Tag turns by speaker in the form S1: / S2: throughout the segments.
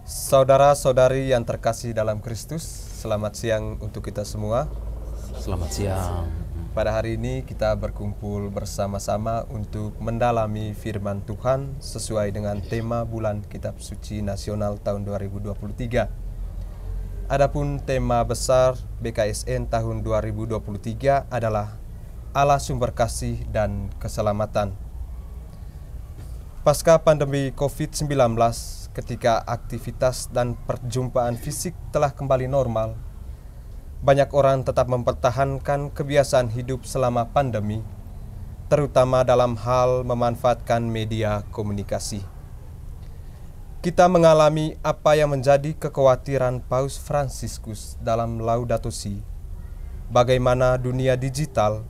S1: Saudara-saudari yang terkasih dalam Kristus, selamat siang untuk kita semua.
S2: Selamat siang.
S1: Pada hari ini kita berkumpul bersama-sama untuk mendalami firman Tuhan sesuai dengan tema bulan Kitab Suci Nasional tahun 2023. Adapun tema besar BKSN tahun 2023 adalah Allah Sumber Kasih dan Keselamatan. Pasca pandemi COVID-19, ketika aktivitas dan perjumpaan fisik telah kembali normal, banyak orang tetap mempertahankan kebiasaan hidup selama pandemi, terutama dalam hal memanfaatkan media komunikasi. Kita mengalami apa yang menjadi kekhawatiran Paus Fransiskus dalam Laudato Si, bagaimana dunia digital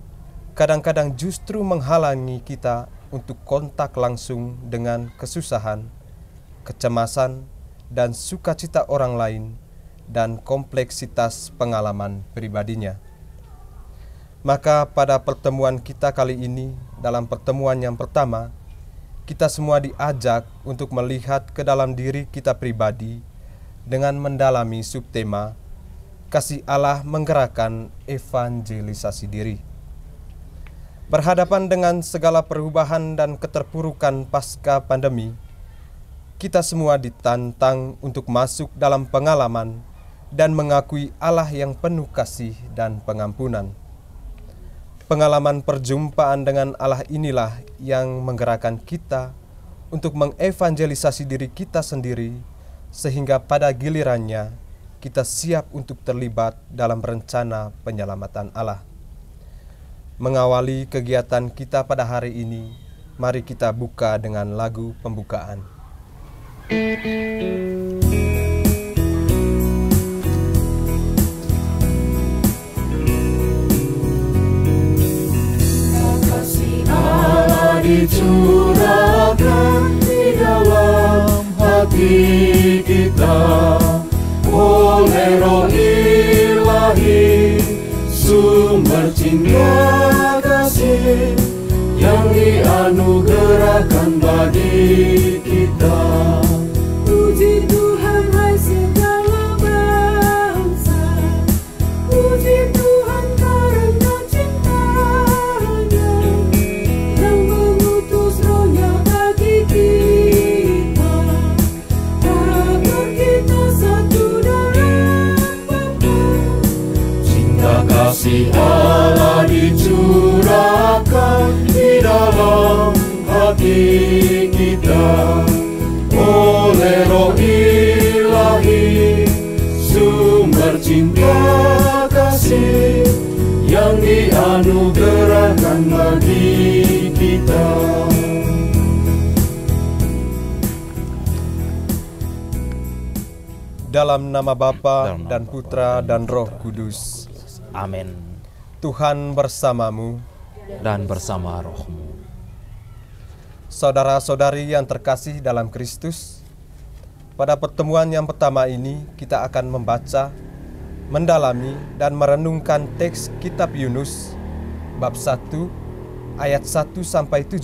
S1: kadang-kadang justru menghalangi kita untuk kontak langsung dengan kesusahan, kecemasan, dan sukacita orang lain, dan kompleksitas pengalaman pribadinya. Maka pada pertemuan kita kali ini, dalam pertemuan yang pertama, kita semua diajak untuk melihat ke dalam diri kita pribadi dengan mendalami subtema Kasih Allah Menggerakkan Evangelisasi Diri. Berhadapan dengan segala perubahan dan keterpurukan pasca pandemi, kita semua ditantang untuk masuk dalam pengalaman dan mengakui Allah yang penuh kasih dan pengampunan. Pengalaman perjumpaan dengan Allah inilah yang menggerakkan kita untuk mengevangelisasi diri kita sendiri, sehingga pada gilirannya kita siap untuk terlibat dalam rencana penyelamatan Allah. Mengawali kegiatan kita pada hari ini, mari kita buka dengan lagu pembukaan.
S3: Kasih Allah dicurahkan di dalam hati kita oleh Roh Ilahi, sumber cinta kasih yang dianugerahkan bagi kita.
S4: Puji Tuhan hai segala bangsa, puji Tuhan karena cintanya yang mengutus Roh-Nya bagi kita, agar kita satu dalam Bapa.
S3: Cinta kasih Allah dicurahkan di dalam hati kita oleh Roh Ilahi, sumber cinta kasih yang dianugerahkan bagi kita.
S1: Dalam nama Bapa dan Putra dan Roh Kudus.
S2: Amin.
S1: Tuhan bersamamu.
S2: Dan bersama rohmu.
S1: Saudara-saudari yang terkasih dalam Kristus, pada pertemuan yang pertama ini kita akan membaca, mendalami, dan merenungkan teks Kitab Yunus, bab 1, ayat 1-17.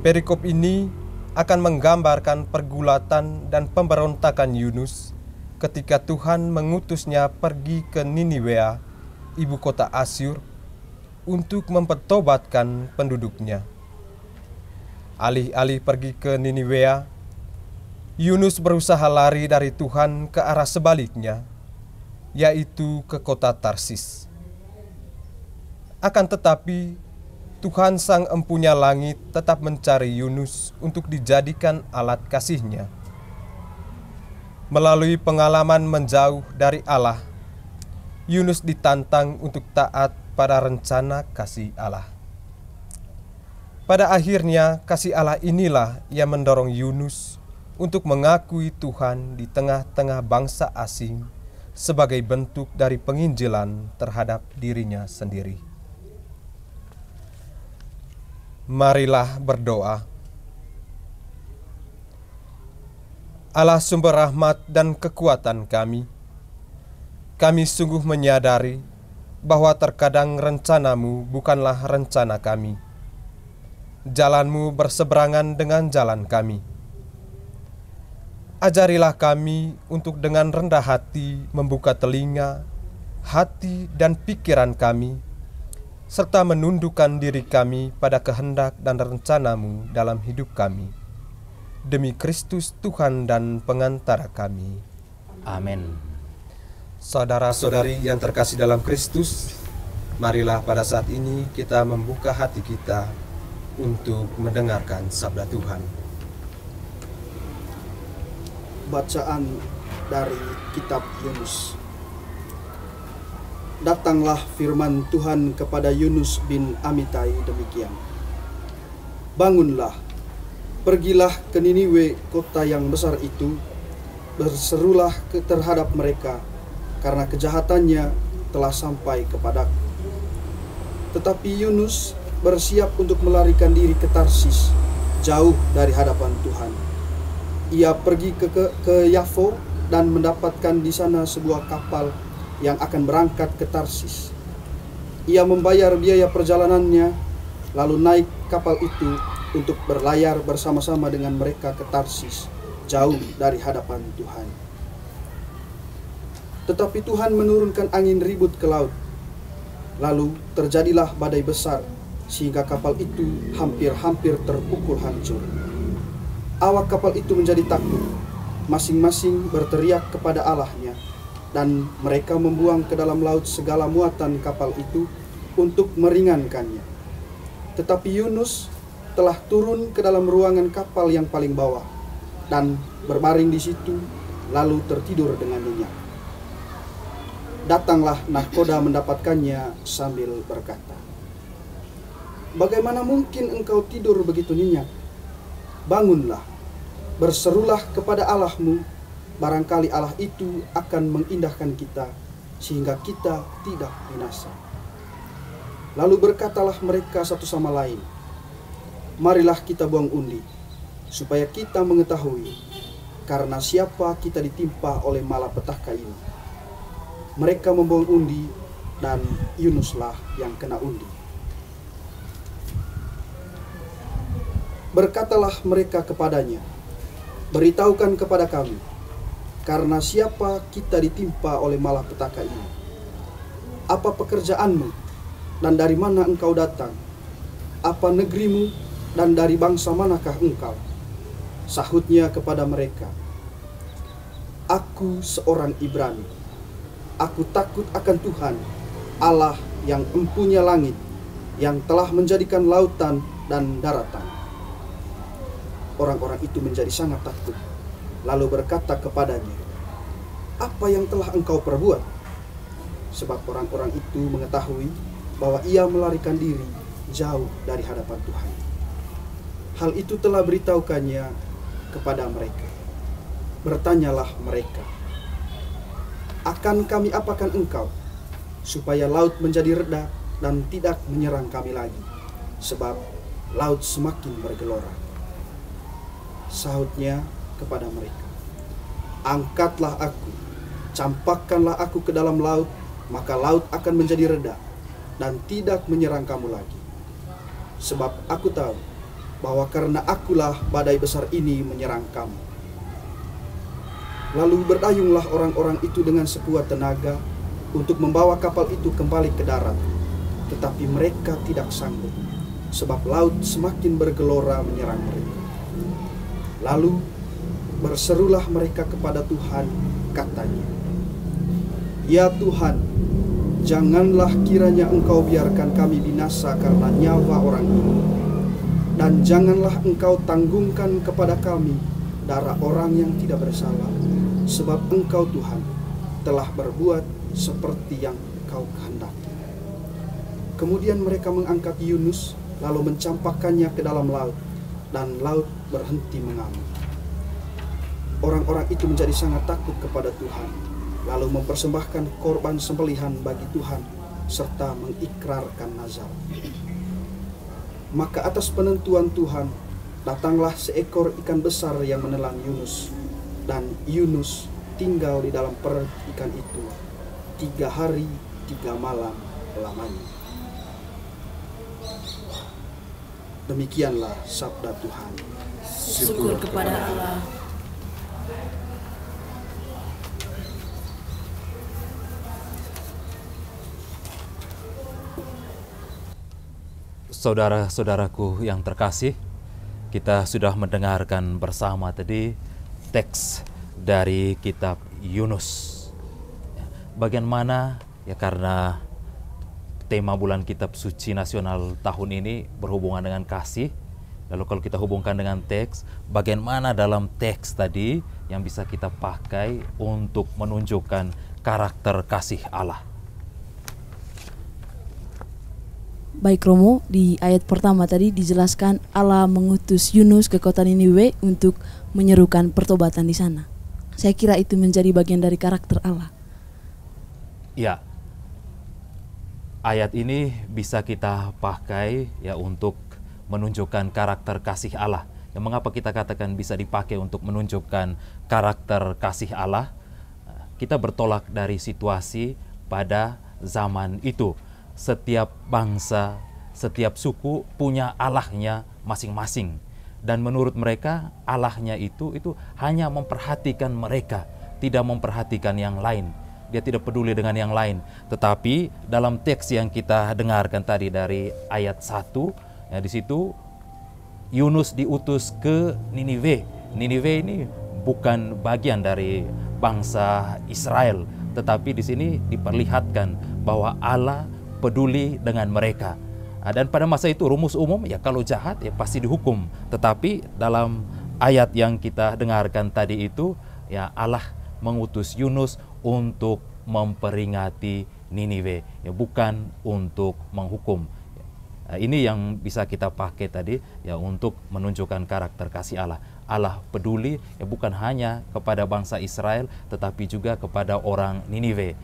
S1: Perikop ini akan menggambarkan pergulatan dan pemberontakan Yunus ketika Tuhan mengutusnya pergi ke Niniwea, ibu kota Asyur, untuk mempertobatkan penduduknya. Alih-alih pergi ke Niniwea, Yunus berusaha lari dari Tuhan ke arah sebaliknya, yaitu ke kota Tarsis. Akan tetapi, Tuhan Sang Empunya Langit tetap mencari Yunus untuk dijadikan alat kasih-Nya. Melalui pengalaman menjauh dari Allah, Yunus ditantang untuk taat pada rencana kasih Allah. Pada akhirnya, kasih Allah inilah yang mendorong Yunus untuk mengakui Tuhan di tengah-tengah bangsa asing sebagai bentuk dari penginjilan terhadap dirinya sendiri. Marilah berdoa. Allah sumber rahmat dan kekuatan kami sungguh menyadari bahwa terkadang rencanamu bukanlah rencana kami. Jalanmu berseberangan dengan jalan kami. Ajarilah kami untuk dengan rendah hati membuka telinga, hati dan pikiran kami, serta menundukkan diri kami pada kehendak dan rencana-Mu dalam hidup kami. Demi Kristus Tuhan dan pengantara kami.
S2: Amin.
S1: Saudara-saudari yang terkasih dalam Kristus, marilah pada saat ini kita membuka hati kita untuk mendengarkan sabda Tuhan.
S5: Bacaan dari kitab Yunus. Datanglah firman Tuhan kepada Yunus bin Amitai demikian. Bangunlah, pergilah ke Niniwe, kota yang besar itu, berserulah terhadap mereka, karena kejahatannya telah sampai kepadaku. Tetapi Yunus bersiap untuk melarikan diri ke Tarsis, jauh dari hadapan Tuhan. Ia pergi ke Yafo dan mendapatkan di sana sebuah kapal yang akan berangkat ke Tarsis. Ia membayar biaya perjalanannya, lalu naik kapal itu untuk berlayar bersama-sama dengan mereka ke Tarsis, jauh dari hadapan Tuhan. Tetapi Tuhan menurunkan angin ribut ke laut. Lalu terjadilah badai besar, sehingga kapal itu hampir-hampir terpukul hancur. Awak kapal itu menjadi takut, masing-masing berteriak kepada Allahnya, dan mereka membuang ke dalam laut segala muatan kapal itu untuk meringankannya. Tetapi Yunus telah turun ke dalam ruangan kapal yang paling bawah, dan berbaring di situ, lalu tertidur dengan nyenyak. Datanglah nahkoda mendapatkannya sambil berkata, "Bagaimana mungkin engkau tidur begitu nyenyak? Bangunlah, berserulah kepada Allahmu, barangkali Allah itu akan mengindahkan kita, sehingga kita tidak binasa." Lalu berkatalah mereka satu sama lain, "Marilah kita buang undi, supaya kita mengetahui karena siapa kita ditimpa oleh malapetaka ini." Mereka membuang undi, dan Yunuslah yang kena undi. Berkatalah mereka kepadanya, "Beritahukan kepada kami, karena siapa kita ditimpa oleh malapetaka ini? Apa pekerjaanmu, dan dari mana engkau datang? Apa negerimu, dan dari bangsa manakah engkau?" Sahutnya kepada mereka, "Aku seorang Ibrani. Aku takut akan Tuhan, Allah yang empunya langit, yang telah menjadikan lautan dan daratan." Orang-orang itu menjadi sangat takut, lalu berkata kepadanya, "Apa yang telah engkau perbuat?" Sebab orang-orang itu mengetahui bahwa ia melarikan diri jauh dari hadapan Tuhan. Hal itu telah beritahukannya kepada mereka. Bertanyalah mereka, "Akan kami apakan engkau, supaya laut menjadi reda dan tidak menyerang kami lagi, sebab laut semakin bergelora?" Sahutnya kepada mereka, "Angkatlah aku, campakkanlah aku ke dalam laut, maka laut akan menjadi reda dan tidak menyerang kamu lagi. Sebab aku tahu bahwa karena akulah badai besar ini menyerang kamu." Lalu berdayunglah orang-orang itu dengan sekuat tenaga untuk membawa kapal itu kembali ke darat. Tetapi mereka tidak sanggup, sebab laut semakin bergelora menyerang mereka. Lalu berserulah mereka kepada Tuhan, katanya, "Ya Tuhan, janganlah kiranya Engkau biarkan kami binasa karena nyawa orang ini. Dan janganlah Engkau tanggungkan kepada kami darah orang yang tidak bersalah. Sebab Engkau Tuhan telah berbuat seperti yang Kau kehendaki." Kemudian mereka mengangkat Yunus, lalu mencampakkannya ke dalam laut, dan laut berhenti mengamuk. Orang-orang itu menjadi sangat takut kepada Tuhan, lalu mempersembahkan korban sembelihan bagi Tuhan, serta mengikrarkan nazar. Maka atas penentuan Tuhan, datanglah seekor ikan besar yang menelan Yunus, dan Yunus tinggal di dalam perut ikan itu 3 hari 3 malam lamanya. Demikianlah sabda Tuhan.
S4: Syukur kepada Allah.
S2: Saudara-saudaraku yang terkasih, kita sudah mendengarkan bersama tadi teks dari kitab Yunus. Bagian mana ya, karena tema bulan kitab suci nasional tahun ini berhubungan dengan kasih. Lalu kalau kita hubungkan dengan teks, bagian mana dalam teks tadi yang bisa kita pakai untuk menunjukkan karakter kasih Allah?
S6: Baik Romo, di ayat pertama tadi dijelaskan Allah mengutus Yunus ke kota Niniwe untuk menyerukan pertobatan di sana. Saya kira itu menjadi bagian dari karakter Allah.
S2: Ya, ayat ini bisa kita pakai ya untuk menunjukkan karakter kasih Allah. Yang mengapa kita katakan bisa dipakai untuk menunjukkan karakter kasih Allah? Kita bertolak dari situasi pada zaman itu. Setiap bangsa, setiap suku punya Allahnya masing-masing. Dan menurut mereka Allahnya itu hanya memperhatikan mereka, tidak memperhatikan yang lain. Dia tidak peduli dengan yang lain. Tetapi dalam teks yang kita dengarkan tadi dari ayat 1, ya, di situ Yunus diutus ke Niniwe. Niniwe ini bukan bagian dari bangsa Israel, tetapi di sini diperlihatkan bahwa Allah peduli dengan mereka. Dan pada masa itu rumus umum ya, kalau jahat ya pasti dihukum. Tetapi dalam ayat yang kita dengarkan tadi itu ya, Allah mengutus Yunus untuk memperingati Niniwe ya, bukan untuk menghukum. Ini yang bisa kita pakai tadi ya untuk menunjukkan karakter kasih Allah. Allah peduli ya bukan hanya kepada bangsa Israel tetapi juga kepada orang Niniwe.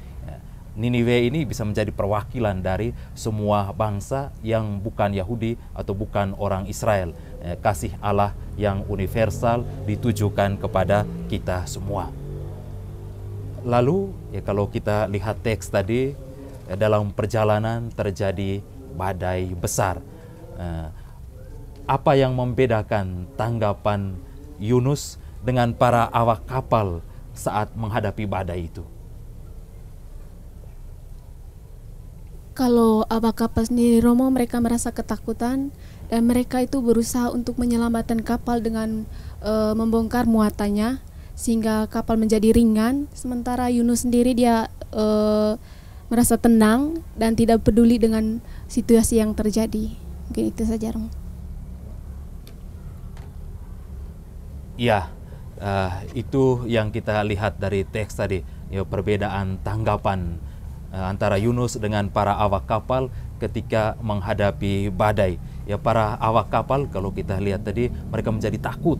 S2: Niniwe ini bisa menjadi perwakilan dari semua bangsa yang bukan Yahudi atau bukan orang Israel. Kasih Allah yang universal ditujukan kepada kita semua. Lalu ya, kalau kita lihat teks tadi ya, dalam perjalanan terjadi badai besar. Apa yang membedakan tanggapan Yunus dengan para awak kapal saat menghadapi badai itu?
S7: Kalau awak kapal sendiri Romo, mereka merasa ketakutan dan mereka itu berusaha untuk menyelamatkan kapal dengan membongkar muatannya sehingga kapal menjadi ringan. Sementara Yunus sendiri dia merasa tenang dan tidak peduli dengan situasi yang terjadi. Mungkin itu saja Romo.
S2: Ya, itu yang kita lihat dari teks tadi, ya, perbedaan tanggapan antara Yunus dengan para awak kapal ketika menghadapi badai. Ya, para awak kapal kalau kita lihat tadi mereka menjadi takut.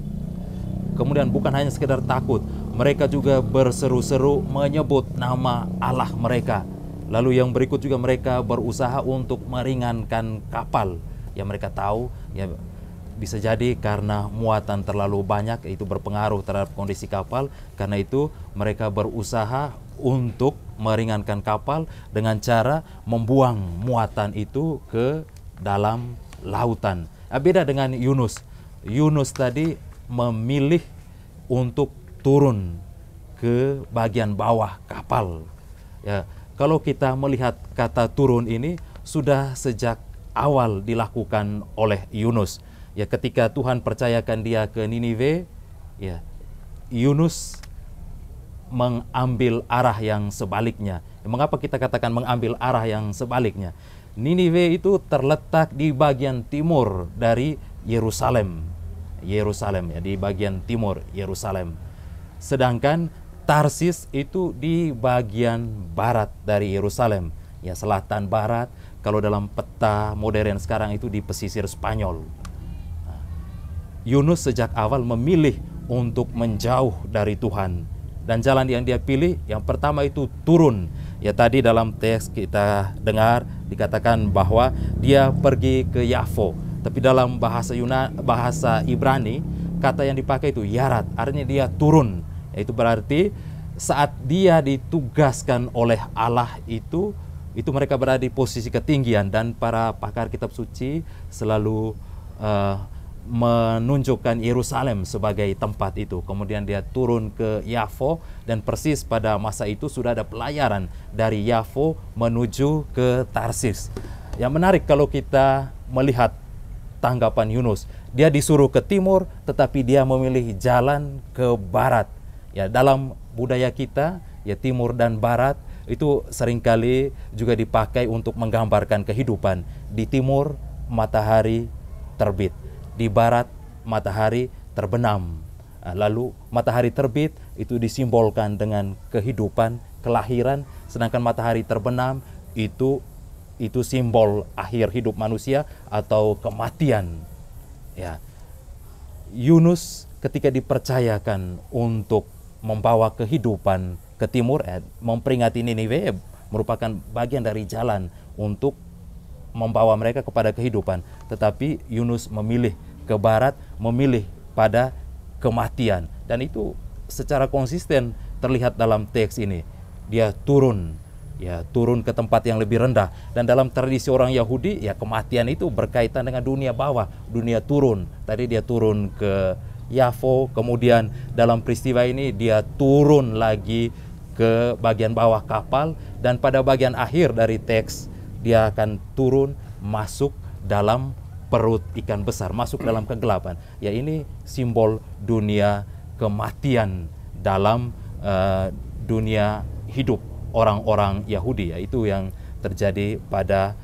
S2: Kemudian bukan hanya sekedar takut, mereka juga berseru-seru menyebut nama Allah mereka. Lalu yang berikut juga mereka berusaha untuk meringankan kapal. Ya, mereka tahu ya bisa jadi karena muatan terlalu banyak itu berpengaruh terhadap kondisi kapal. Karena itu mereka berusaha untuk meringankan kapal dengan cara membuang muatan itu ke dalam lautan. Beda dengan Yunus. Yunus tadi memilih untuk turun ke bagian bawah kapal. Ya, kalau kita melihat kata turun ini sudah sejak awal dilakukan oleh Yunus. Ya, ketika Tuhan percayakan dia ke Niniwe, ya, Yunus mengambil arah yang sebaliknya. Mengapa kita katakan mengambil arah yang sebaliknya? Niniwe itu terletak di bagian timur dari Yerusalem. Yerusalem ya, di bagian timur Yerusalem. Sedangkan Tarsis itu di bagian barat dari Yerusalem. Ya, selatan barat. Kalau dalam peta modern sekarang itu di pesisir Spanyol. Yunus sejak awal memilih untuk menjauh dari Tuhan. Dan jalan yang dia pilih yang pertama itu turun. Ya, tadi dalam teks kita dengar dikatakan bahwa dia pergi ke Yafo. Tapi dalam bahasa Ibrani kata yang dipakai itu yarat, artinya dia turun. Itu berarti saat dia ditugaskan oleh Allah itu mereka berada di posisi ketinggian. Dan para pakar kitab suci selalu menunjukkan Yerusalem sebagai tempat itu. Kemudian dia turun ke Yafo dan persis pada masa itu sudah ada pelayaran dari Yafo menuju ke Tarsis. Yang menarik kalau kita melihat tanggapan Yunus. Dia disuruh ke timur, tetapi dia memilih jalan ke barat. Ya, dalam budaya kita, ya timur dan barat itu seringkali juga dipakai untuk menggambarkan kehidupan. Di timur matahari terbit, di barat matahari terbenam. Lalu matahari terbit itu disimbolkan dengan kehidupan, kelahiran, sedangkan matahari terbenam itu simbol akhir hidup manusia atau kematian. Ya. Yunus ketika dipercayakan untuk membawa kehidupan ke timur, memperingati Niniwe, merupakan bagian dari jalan untuk membawa mereka kepada kehidupan. Tetapi Yunus memilih ke barat, memilih pada kematian, dan itu secara konsisten terlihat dalam teks ini. Dia turun ke tempat yang lebih rendah, dan dalam tradisi orang Yahudi, ya kematian itu berkaitan dengan dunia bawah, dunia turun. Tadi dia turun ke Yafo, kemudian dalam peristiwa ini dia turun lagi ke bagian bawah kapal, dan pada bagian akhir dari teks dia akan turun masuk dalam perut ikan besar, masuk dalam kegelapan. Ya, ini simbol dunia kematian dalam dunia hidup orang-orang Yahudi. Ya, itu yang terjadi pada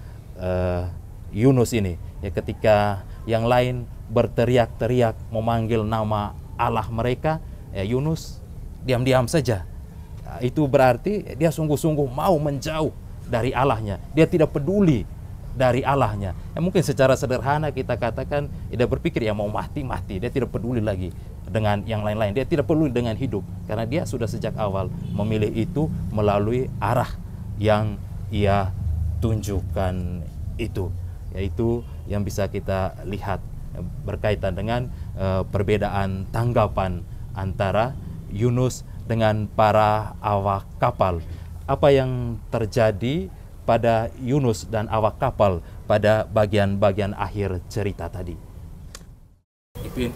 S2: Yunus ini. Ya, ketika yang lain berteriak-teriak memanggil nama Allah mereka, ya Yunus diam-diam saja. Ya, itu berarti dia sungguh-sungguh mau menjauh dari Allahnya. Dia tidak peduli dari Allahnya. Ya, mungkin secara sederhana kita katakan, dia berpikir ya mau mati. Dia tidak peduli lagi dengan yang lain-lain. Dia tidak peduli dengan hidup, karena dia sudah sejak awal memilih itu melalui arah yang ia tunjukkan itu. Yaitu yang bisa kita lihat berkaitan dengan perbedaan tanggapan antara Yunus dengan para awak kapal. Apa yang terjadi pada Yunus dan awak kapal pada bagian-bagian akhir cerita tadi? Ipin.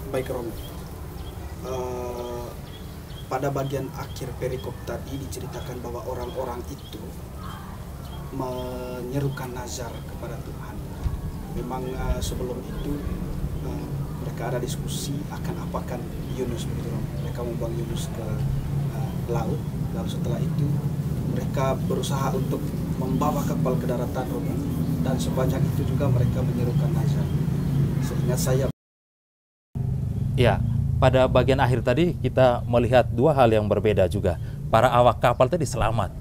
S5: Baik Romo, pada bagian akhir perikop tadi diceritakan bahwa orang-orang itu menyerukan nazar kepada Tuhan. Memang sebelum itu mereka ada diskusi akan apakan Yunus, begitu Romo. Mereka membuang Yunus ke laut, lalu setelah itu mereka berusaha untuk membawa kapal ke daratan, Romo, dan sepanjang itu juga mereka menyerukan nazar. Seingat saya.
S2: Ya, pada bagian akhir tadi kita melihat dua hal yang berbeda juga. Para awak kapal tadi selamat,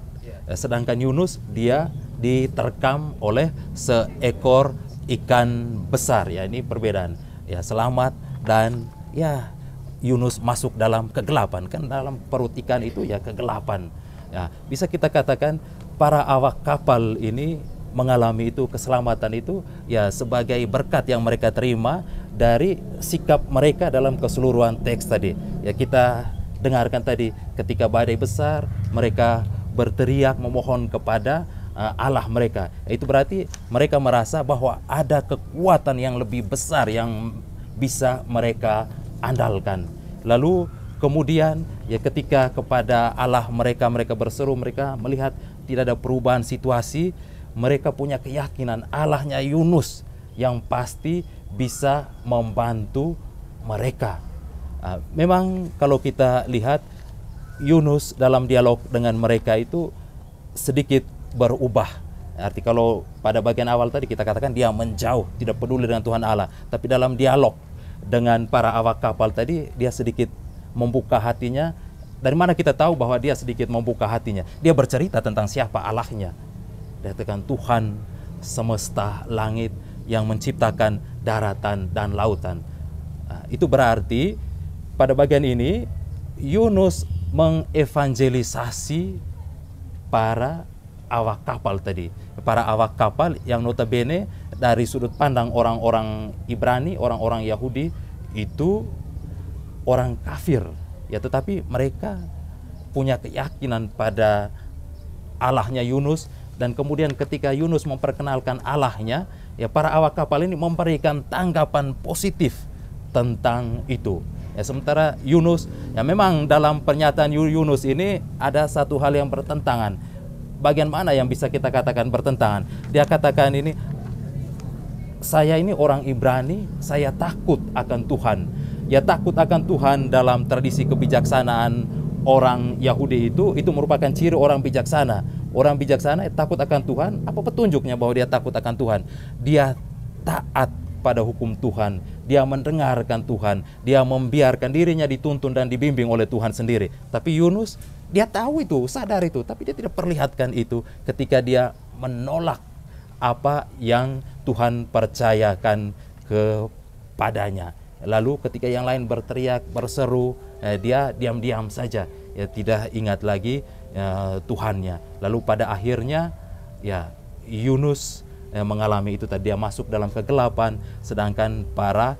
S2: sedangkan Yunus dia diterkam oleh seekor ikan besar. Ya, ini perbedaan. Ya, selamat dan ya Yunus masuk dalam kegelapan. Kan dalam perut ikan itu ya kegelapan. Ya, bisa kita katakan para awak kapal ini mengalami itu, keselamatan itu ya sebagai berkat yang mereka terima dari sikap mereka dalam keseluruhan teks tadi. Ya, kita dengarkan tadi ketika badai besar mereka berteriak memohon kepada Allah mereka. Itu berarti mereka merasa bahwa ada kekuatan yang lebih besar yang bisa mereka andalkan. Lalu kemudian ya ketika kepada Allah mereka berseru, mereka melihat tidak ada perubahan situasi, mereka punya keyakinan Allahnya Yunus yang pasti bisa membantu mereka. Memang kalau kita lihat Yunus dalam dialog dengan mereka itu sedikit berubah. Arti kalau pada bagian awal tadi kita katakan dia menjauh, tidak peduli dengan Tuhan Allah. Tapi dalam dialog dengan para awak kapal tadi dia sedikit membuka hatinya. Dari mana kita tahu bahwa dia sedikit membuka hatinya? Dia bercerita tentang siapa Allahnya. Dia katakan Tuhan semesta langit yang menciptakan daratan dan lautan. Itu berarti pada bagian ini Yunus mengevangelisasi para awak kapal tadi. Para awak kapal yang notabene dari sudut pandang orang-orang Ibrani, orang-orang Yahudi itu orang kafir. Ya, tetapi mereka punya keyakinan pada Allahnya Yunus, dan kemudian ketika Yunus memperkenalkan Allahnya, ya para awak kapal ini memberikan tanggapan positif tentang itu. Ya, sementara Yunus, ya memang dalam pernyataan Yunus ini ada satu hal yang bertentangan. bagian mana yang bisa kita katakan bertentangan? Dia katakan ini, saya ini orang Ibrani, saya takut akan Tuhan. Ya, takut akan Tuhan dalam tradisi kebijaksanaan orang Yahudi itu merupakan ciri orang bijaksana. Orang bijaksana takut akan Tuhan. Apa petunjuknya bahwa dia takut akan Tuhan? Dia taat pada hukum Tuhan. Dia mendengarkan Tuhan. Dia membiarkan dirinya dituntun dan dibimbing oleh Tuhan sendiri. Tapi Yunus, dia tahu itu, sadar itu, tapi dia tidak perlihatkan itu ketika dia menolak apa yang Tuhan percayakan kepadanya. Lalu ketika yang lain berteriak, berseru, dia diam-diam saja, ya, tidak ingat lagi Tuhannya. Lalu pada akhirnya ya Yunus mengalami itu tadi, dia masuk dalam kegelapan, sedangkan para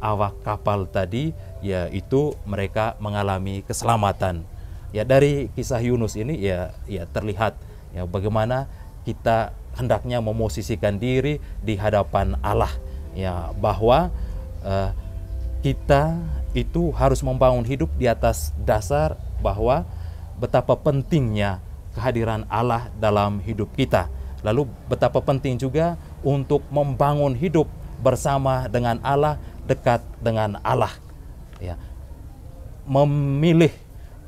S2: awak kapal tadi ya itu mereka mengalami keselamatan. Ya, dari kisah Yunus ini ya terlihat ya bagaimana kita hendaknya memosisikan diri di hadapan Allah, ya, bahwa kita itu harus membangun hidup di atas dasar bahwa betapa pentingnya kehadiran Allah dalam hidup kita. Lalu betapa penting juga untuk membangun hidup bersama dengan Allah, dekat dengan Allah. Ya. Memilih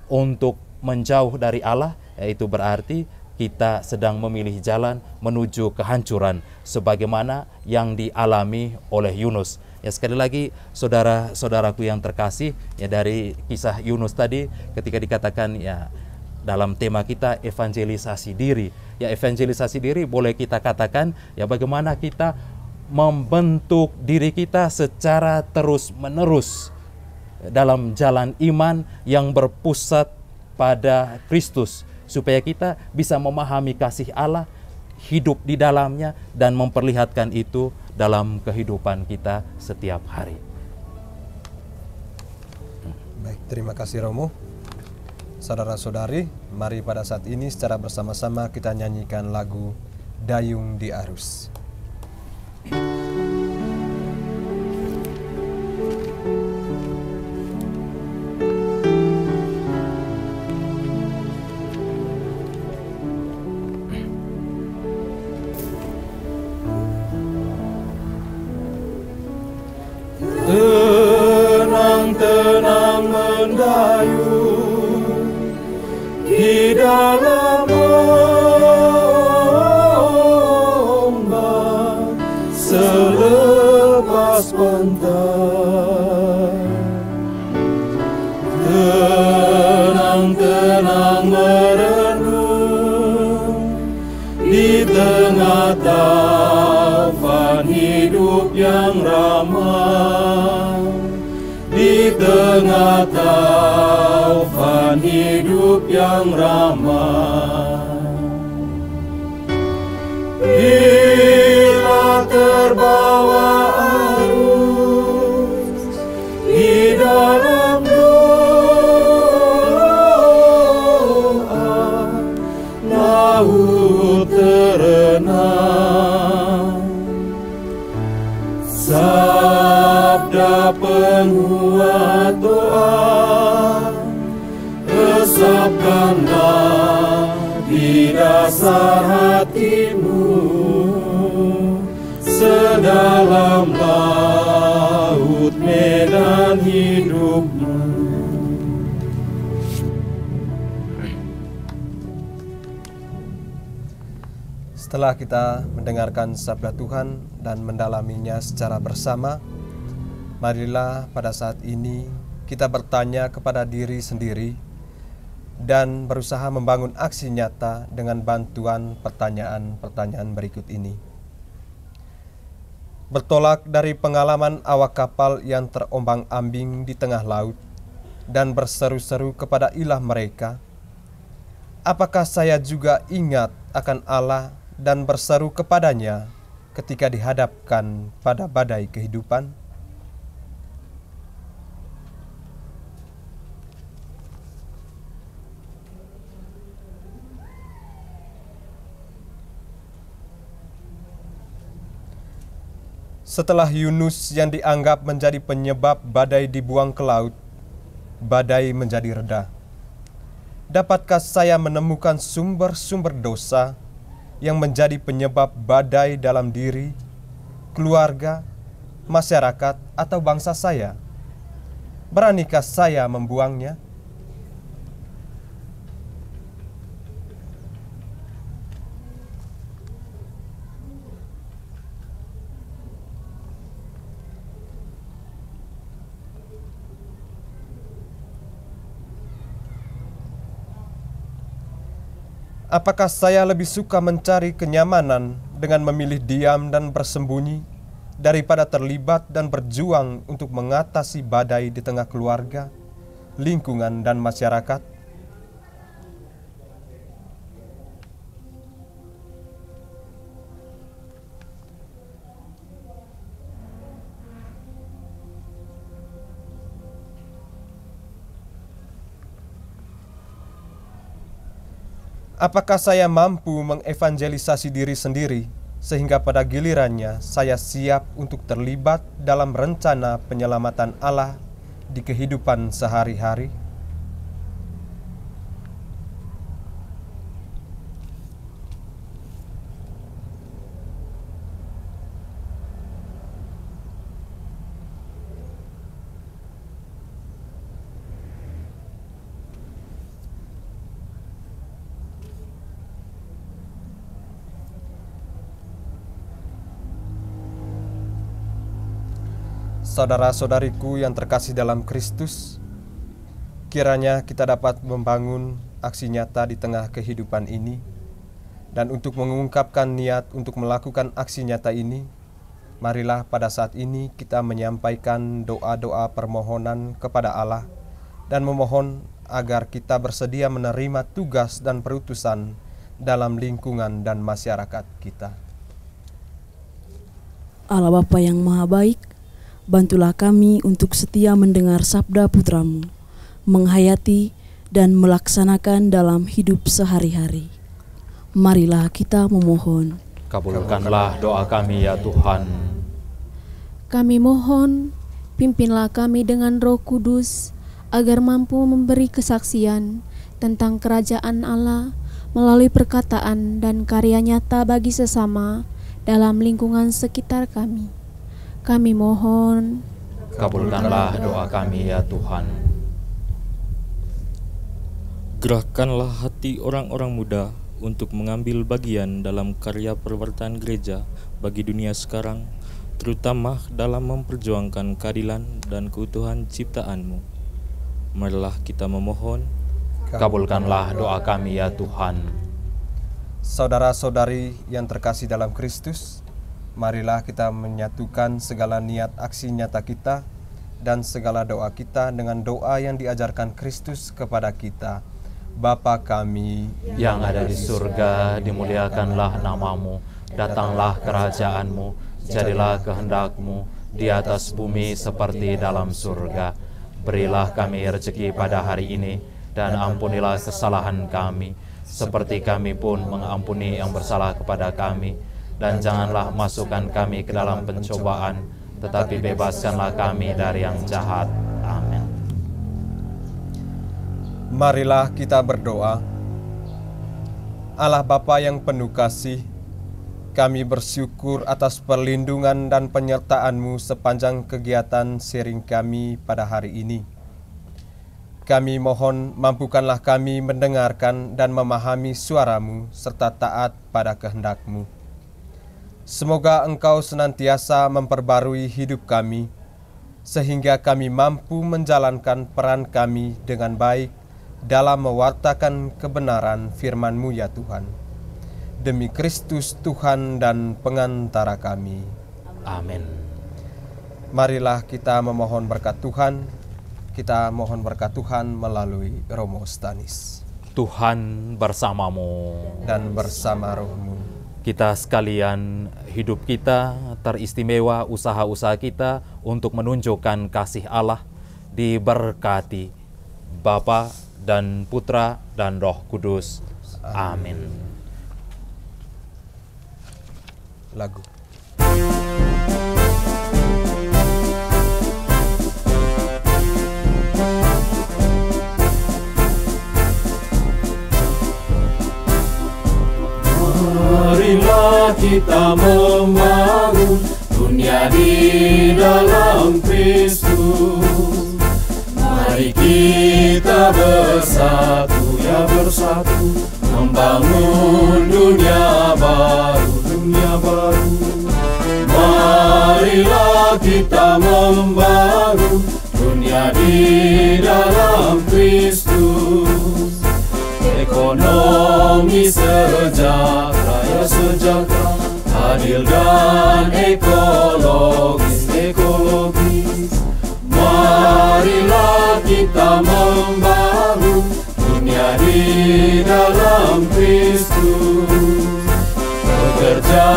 S2: untuk menjauh dari Allah, yaitu berarti kita sedang memilih jalan menuju kehancuran sebagaimana yang dialami oleh Yunus. Ya, sekali lagi saudara-saudaraku yang terkasih, ya, dari kisah Yunus tadi ketika dikatakan ya dalam tema kita evangelisasi diri. Ya, evangelisasi diri boleh kita katakan ya bagaimana kita membentuk diri kita secara terus-menerus dalam jalan iman yang berpusat pada Kristus, supaya kita bisa memahami kasih Allah, hidup di dalamnya, dan memperlihatkan itu dalam kehidupan kita setiap hari.
S1: Baik, terima kasih Romo. Saudara-saudari, mari pada saat ini secara bersama-sama kita nyanyikan lagu Dayung di Arus.
S3: Tenang-tenang mendayung di dalam ombak selepas pantai. Tenang-tenang merenung di tengah taufan hidup yang ramai, di tengah taufan hidup yang ramai. Bila terbawa arus di dalam doa, laut terenang, sabda penguat doa, resapkanlah di dasar hatimu, sedalam laut medan hidupmu.
S1: Setelah kita mendengarkan sabda Tuhan dan mendalaminya secara bersama, marilah pada saat ini kita bertanya kepada diri sendiri dan berusaha membangun aksi nyata dengan bantuan pertanyaan-pertanyaan berikut ini. Bertolak dari pengalaman awak kapal yang terombang-ambing di tengah laut dan berseru-seru kepada ilah mereka, apakah saya juga ingat akan Allah dan berseru kepadanya ketika dihadapkan pada badai kehidupan? Setelah Yunus yang dianggap menjadi penyebab badai dibuang ke laut, badai menjadi reda. Dapatkah saya menemukan sumber-sumber dosa yang menjadi penyebab badai dalam diri, keluarga, masyarakat, atau bangsa saya? Beranikah saya membuangnya? Apakah saya lebih suka mencari kenyamanan dengan memilih diam dan bersembunyi daripada terlibat dan berjuang untuk mengatasi badai di tengah keluarga, lingkungan, dan masyarakat? Apakah saya mampu mengevangelisasi diri sendiri sehingga pada gilirannya saya siap untuk terlibat dalam rencana penyelamatan Allah di kehidupan sehari-hari? Saudara-saudariku yang terkasih dalam Kristus, kiranya kita dapat membangun aksi nyata di tengah kehidupan ini. Dan untuk mengungkapkan niat untuk melakukan aksi nyata ini, marilah pada saat ini kita menyampaikan doa-doa permohonan kepada Allah dan memohon agar kita bersedia menerima tugas dan perutusan dalam lingkungan dan masyarakat kita.
S6: Allah Bapa yang Maha Baik, bantulah kami untuk setia mendengar sabda Putra-Mu, menghayati dan melaksanakan dalam hidup sehari-hari. Marilah kita memohon.
S2: Kabulkanlah doa kami ya Tuhan.
S7: Kami mohon, pimpinlah kami dengan Roh Kudus, agar mampu memberi kesaksian tentang kerajaan Allah melalui perkataan dan karya nyata bagi sesama dalam lingkungan sekitar kami. Kami mohon,
S2: Kabulkanlah doa kami ya Tuhan.
S8: Gerakkanlah hati orang-orang muda untuk mengambil bagian dalam karya perwartaan gereja bagi dunia sekarang, terutama dalam memperjuangkan keadilan dan keutuhan ciptaan-Mu. Marilah kita memohon,
S2: Kabulkanlah doa kami ya Tuhan.
S1: Saudara-saudari yang terkasih dalam Kristus, marilah kita menyatukan segala niat aksi nyata kita dan segala doa kita dengan doa yang diajarkan Kristus kepada kita. Bapa kami
S2: yang ada di surga, dimuliakanlah nama-Mu, datanglah kerajaan-Mu, jadilah kehendak-Mu di atas bumi seperti dalam surga. Berilah kami rezeki pada hari ini, dan ampunilah kesalahan kami, seperti kami pun mengampuni yang bersalah kepada kami. Dan janganlah masukkan kami ke dalam pencobaan, tetapi bebaskanlah kami dari yang jahat. Amin.
S1: Marilah kita berdoa. Allah Bapa yang penuh kasih, kami bersyukur atas perlindungan dan penyertaan-Mu sepanjang kegiatan sharing kami pada hari ini. Kami mohon mampukanlah kami mendengarkan dan memahami suara-Mu serta taat pada kehendak-Mu. Semoga Engkau senantiasa memperbarui hidup kami, sehingga kami mampu menjalankan peran kami dengan baik dalam mewartakan kebenaran firman-Mu ya Tuhan. Demi Kristus Tuhan dan pengantara kami.
S2: Amin.
S1: Marilah kita memohon berkat Tuhan. Kita mohon berkat Tuhan melalui Romo Stanis.
S2: Tuhan bersamamu.
S1: Dan bersama rohmu.
S2: Kita sekalian, hidup kita teristimewa, usaha-usaha kita untuk menunjukkan kasih Allah diberkati Bapa dan Putra dan Roh Kudus. Amin.
S1: Lagu.
S3: kita membangun dunia di dalam Kristus. Mari kita bersatu, ya bersatu, membangun dunia baru, dunia baru. Marilah kita membangun dunia di dalam Kristus. Ekonomi sejahtera, ya sejahtera, adil dan ekologis, ekologis. Marilah kita membangun dunia di dalam Kristus. Bekerja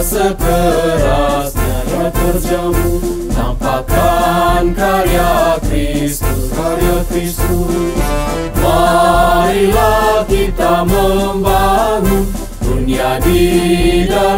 S3: sekerasnya, ya kerjamu, nampakkan karya Kristus, karya Kristus. Marilah kita membangun dunia di dalam